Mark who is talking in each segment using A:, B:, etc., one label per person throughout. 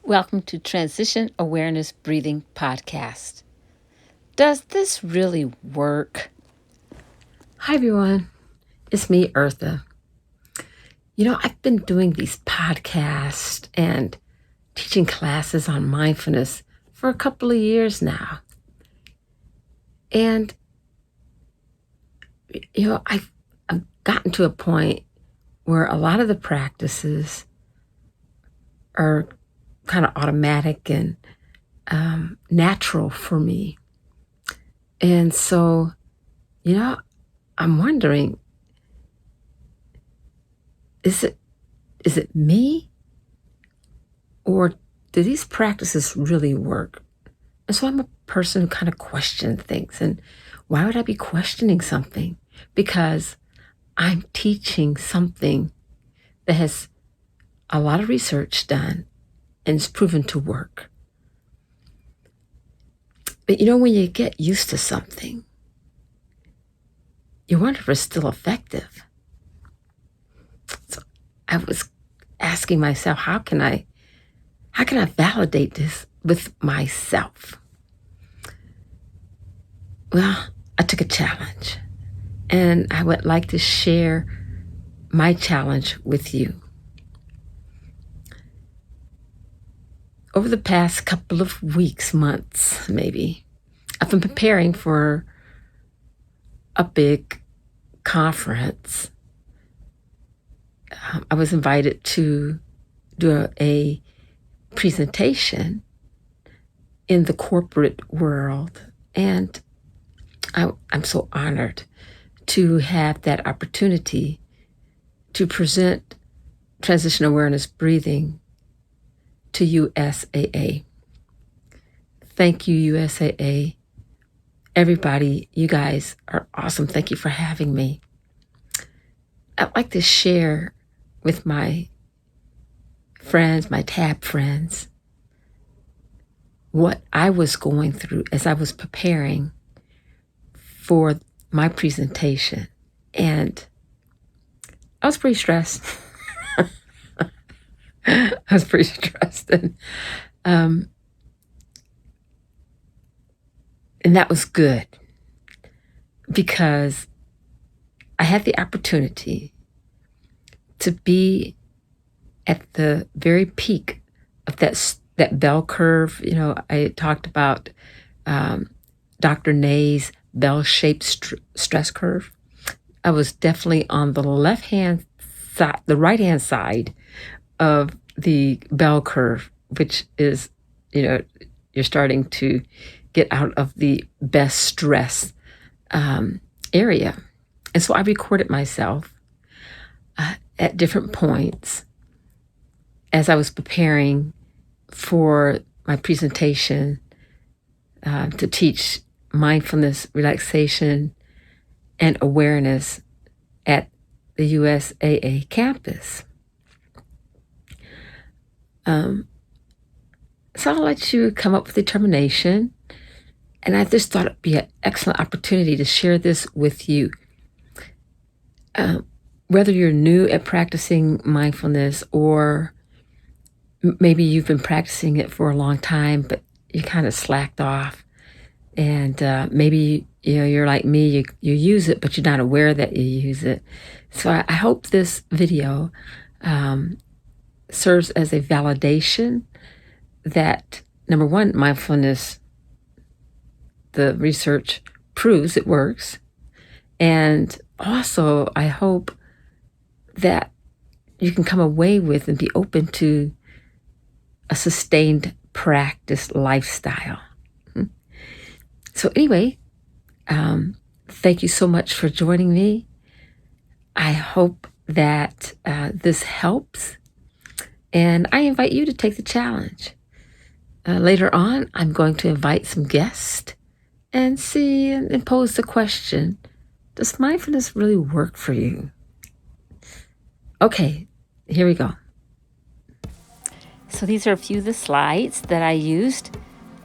A: Welcome to Transition Awareness Breathing Podcast. Does this really work? Hi, everyone. It's me, Eartha. I've been doing these podcasts and teaching classes on mindfulness for a couple of years now. And, I've gotten to a point where a lot of the practices are kind of automatic and natural for me. And so, I'm wondering, is it me? Or do these practices really work? And so I'm a person who kind of questions things. And why would I be questioning something? Because I'm teaching something that has a lot of research done and it's proven to work. But when you get used to something, you wonder if it's still effective. So I was asking myself, how can I validate this with myself? Well, I took a challenge, and I would like to share my challenge with you. Over the past couple of weeks, months, maybe, I've been preparing for a big conference. I was invited to do a presentation in the corporate world, and I'm so honored to have that opportunity to present Transition Awareness Breathing to USAA. Thank you, USAA. Everybody, you guys are awesome. Thank you for having me. I'd like to share with my friends, my TAB friends, what I was going through as I was preparing for my presentation. And I was pretty stressed. And that was good because I had the opportunity to be at the very peak of that bell curve. I talked about Dr. Nay's bell-shaped stress curve. I was definitely on the left-hand side, the right-hand side of the bell curve, which is, you're starting to get out of the best stress area. And so I recorded myself at different points as I was preparing for my presentation to teach mindfulness, relaxation, and awareness at the USAA campus. So I'll let you come up with determination. And I just thought it'd be an excellent opportunity to share this with you. Whether you're new at practicing mindfulness or maybe you've been practicing it for a long time, but you kind of slacked off. And maybe you're like me, you use it, but you're not aware that you use it. So I hope this video serves as a validation that, number one, mindfulness, the research proves it works. And also, I hope that you can come away with and be open to a sustained practice lifestyle. So anyway, thank you so much for joining me. I hope that this helps. And I invite you to take the challenge. Later on, I'm going to invite some guests and see and pose the question, does mindfulness really work for you? Okay, here we go. So these are a few of the slides that I used.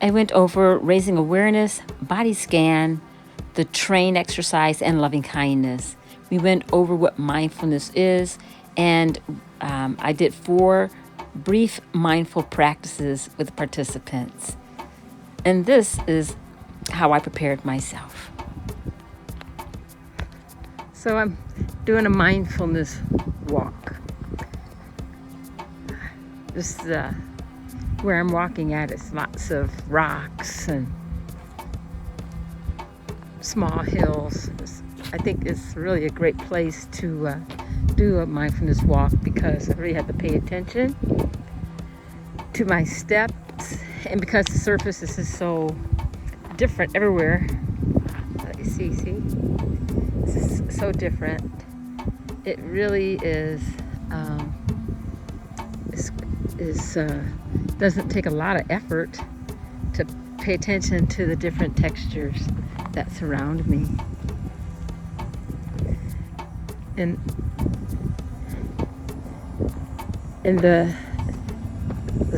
A: I went over raising awareness, body scan, the train exercise, and loving kindness. We went over what mindfulness is, and I did 4 brief mindful practices with participants. And this is how I prepared myself. So I'm doing a mindfulness walk. Just where I'm walking at is lots of rocks and small hills. I think it's really a great place to do a mindfulness walk because I really have to pay attention to my steps, and because the surface is so different everywhere. You see, this is so different. It really is. Doesn't take a lot of effort to pay attention to the different textures that surround me. And the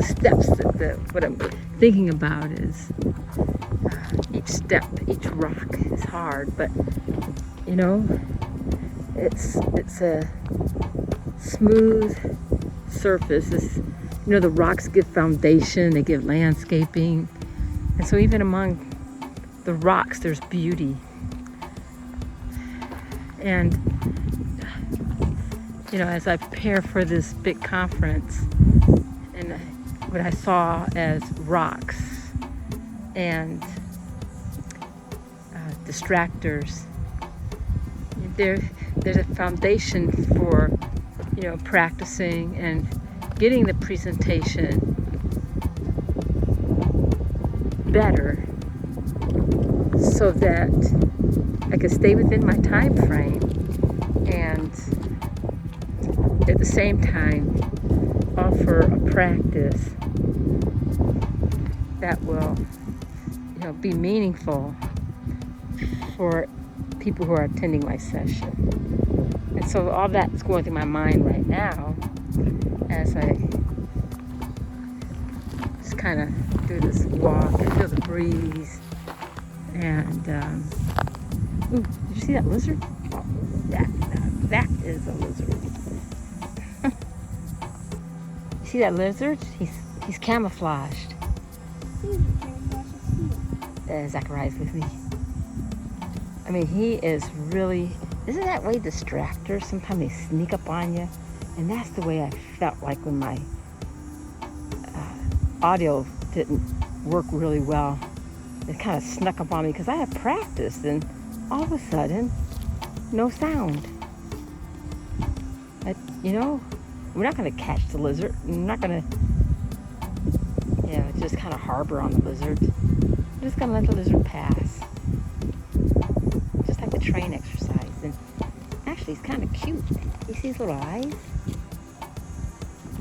A: steps what I'm thinking about is each step, each rock is hard, but you know, it's a smooth surface. You know, the rocks give foundation, they give landscaping, and so even among the rocks there's beauty. And you know, as I prepare for this big conference, and what I saw as rocks and distractors, there's a foundation for, you know, practicing and getting the presentation better so that I can stay within my time frame and at the same time offer a practice that will, you know, be meaningful for people who are attending my session. And so all that's going through my mind right now as I just kind of do this walk and feel the breeze. And ooh, did you see that lizard? Oh, that is a lizard. You see that lizard? He's camouflaged. Zachariah's with me. I mean, he is really, isn't that way distractors? Sometimes they sneak up on you. And that's the way I felt like when my audio didn't work really well. It kind of snuck up on me because I had practiced, and all of a sudden, no sound. You know, we're not going to catch the lizard. We're not going to, you know, just kind of harbor on the lizard. We're just going to let the lizard pass. Just like the train exercise. And actually, it's kind of cute. You see his little eyes?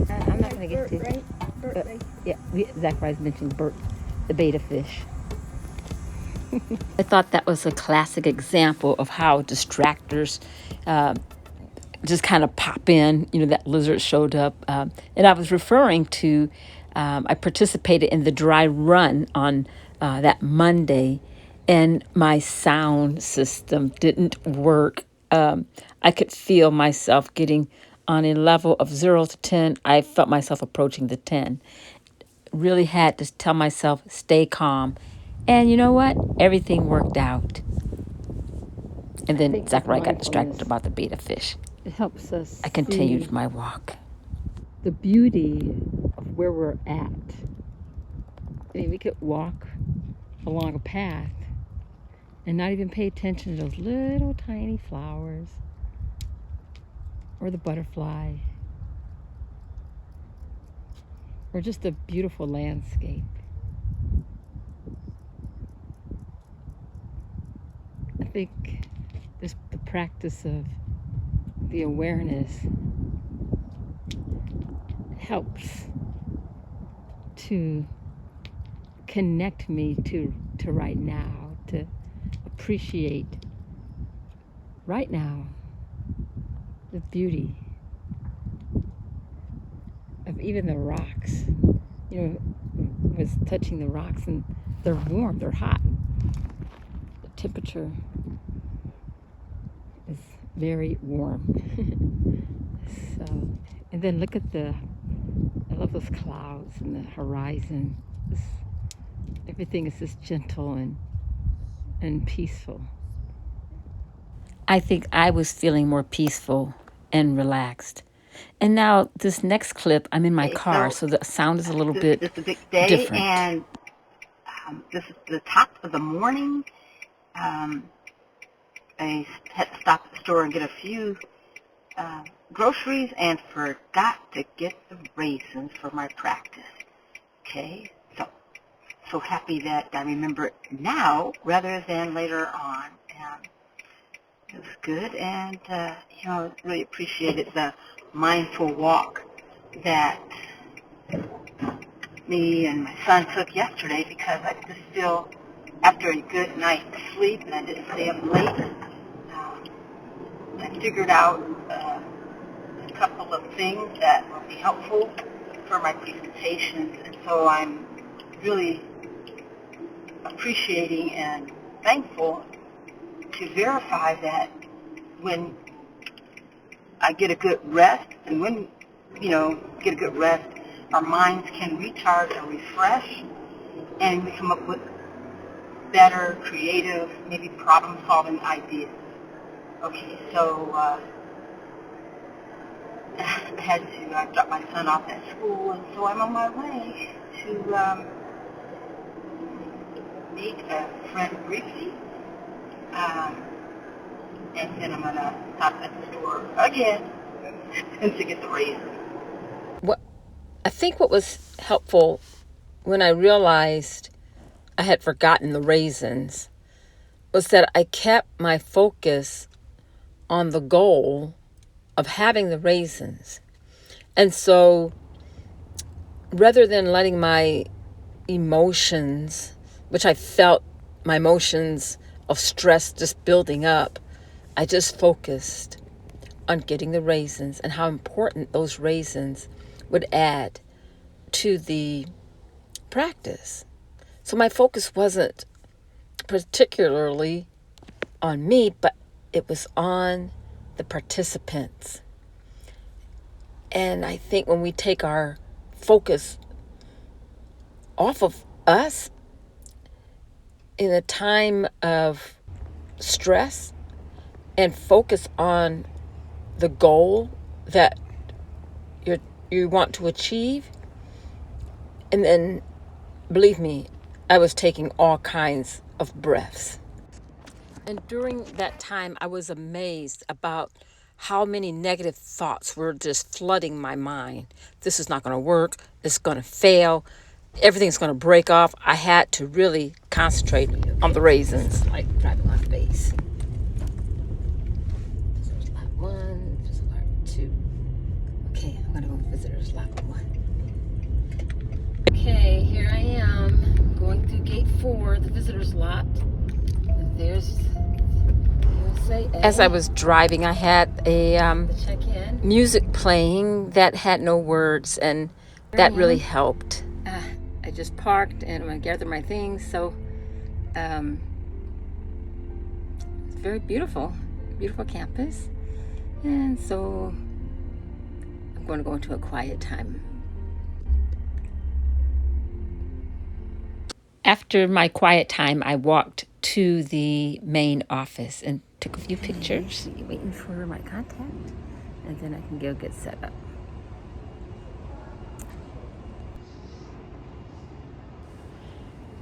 A: I'm not going to get to it. Right? Right? Yeah, Zachariah's mentioned Bert, the betta fish. I thought that was a classic example of how distractors just kind of pop in. You know, that lizard showed up. And I was referring to, I participated in the dry run on that Monday, and my sound system didn't work. I could feel myself getting on a level of 0 to 10. I felt myself approaching the 10. Really had to tell myself, stay calm. And you know what? Everything worked out. And then Zachariah got distracted about the betta fish. It helps us. I continued my walk. The beauty of where we're at. I mean, we could walk along a path and not even pay attention to those little tiny flowers or the butterfly or just a beautiful landscape. I think this, the practice of the awareness helps to connect me to right now, to appreciate right now the beauty of even the rocks. You know, was touching the rocks and they're warm, they're hot. The temperature is very warm. So, and then look at the love those clouds and the horizon. Everything is just gentle and peaceful. I think I was feeling more peaceful and relaxed. And now this next clip, I'm in my car, so the sound is a little bit
B: This is a big day,
A: different.
B: and this is the top of the morning. I had to stop at the store and get a few groceries and forgot to get the raisins for my practice. Okay, so happy that I remember it now rather than later on. And it was good, and really appreciated the mindful walk that me and my son took yesterday, because I just feel after a good night's sleep, and I didn't stay up late, I figured out a couple of things that will be helpful for my presentations, and so I'm really appreciating and thankful to verify that when I get a good rest, and when, get a good rest, our minds can recharge and refresh, and we come up with better, creative, maybe problem-solving ideas. Okay, so I had to drop my son off at school, and so I'm on my way to meet a friend briefly, and then I'm going to stop at the store again to get the raisins.
A: I think what was helpful when I realized I had forgotten the raisins was that I kept my focus on the goal of having the raisins. And so rather than letting my emotions, which I felt my emotions of stress just building up, I just focused on getting the raisins and how important those raisins would add to the practice. So my focus wasn't particularly on me, but it was on the participants. And I think when we take our focus off of us in a time of stress and focus on the goal that you want to achieve, and then, believe me, I was taking all kinds of breaths. And during that time, I was amazed about how many negative thoughts were just flooding my mind. This is not going to work. It's going to fail. Everything's going to break off. I had to really concentrate on the raisins. Like driving on base. Visitors lot 1, visitors lot 2. Okay, I'm going to go to visitors lot 1. Okay, here I am going through gate 4, the visitors lot. And there's USA. As I was driving, I had a music playing that had no words, and that really helped. I just parked and I'm going to gather my things. So it's very beautiful campus. And so I'm going to go into a quiet time. After my quiet time, I walked to the main office and took a few pictures. Waiting for my contact, and then I can go get set up.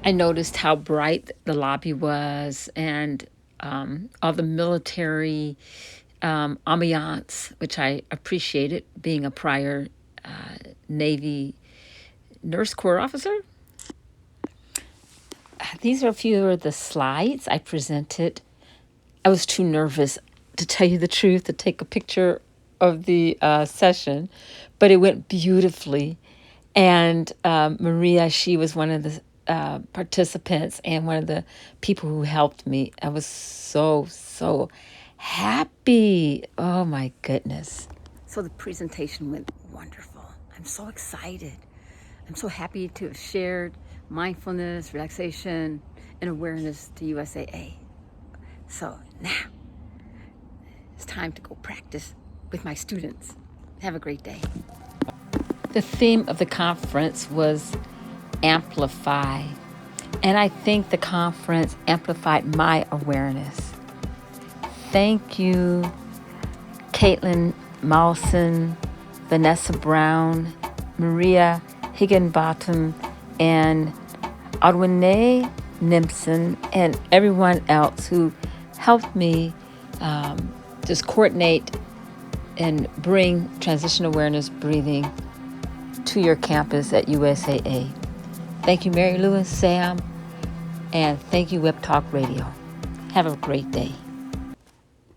A: I noticed how bright the lobby was, and all the military ambiance, which I appreciated, being a prior Navy Nurse Corps officer. These are a few of the slides I presented. I was too nervous, to tell you the truth, to take a picture of the session, but it went beautifully. And Maria, she was one of the participants and one of the people who helped me. I was so happy. Oh my goodness. So the presentation went wonderful. I'm so excited. I'm so happy to have shared mindfulness, relaxation, and awareness to USAA. So now it's time to go practice with my students. Have a great day. The theme of the conference was Amplify. And I think the conference amplified my awareness. Thank you, Caitlin Mawson, Vanessa Brown, Maria Higginbottom, and Adwine Nimpson, and everyone else who helped me just coordinate and bring transition awareness breathing to your campus at USAA. Thank you, Mary Lou and Sam, and thank you, Web Talk Radio. Have a great day.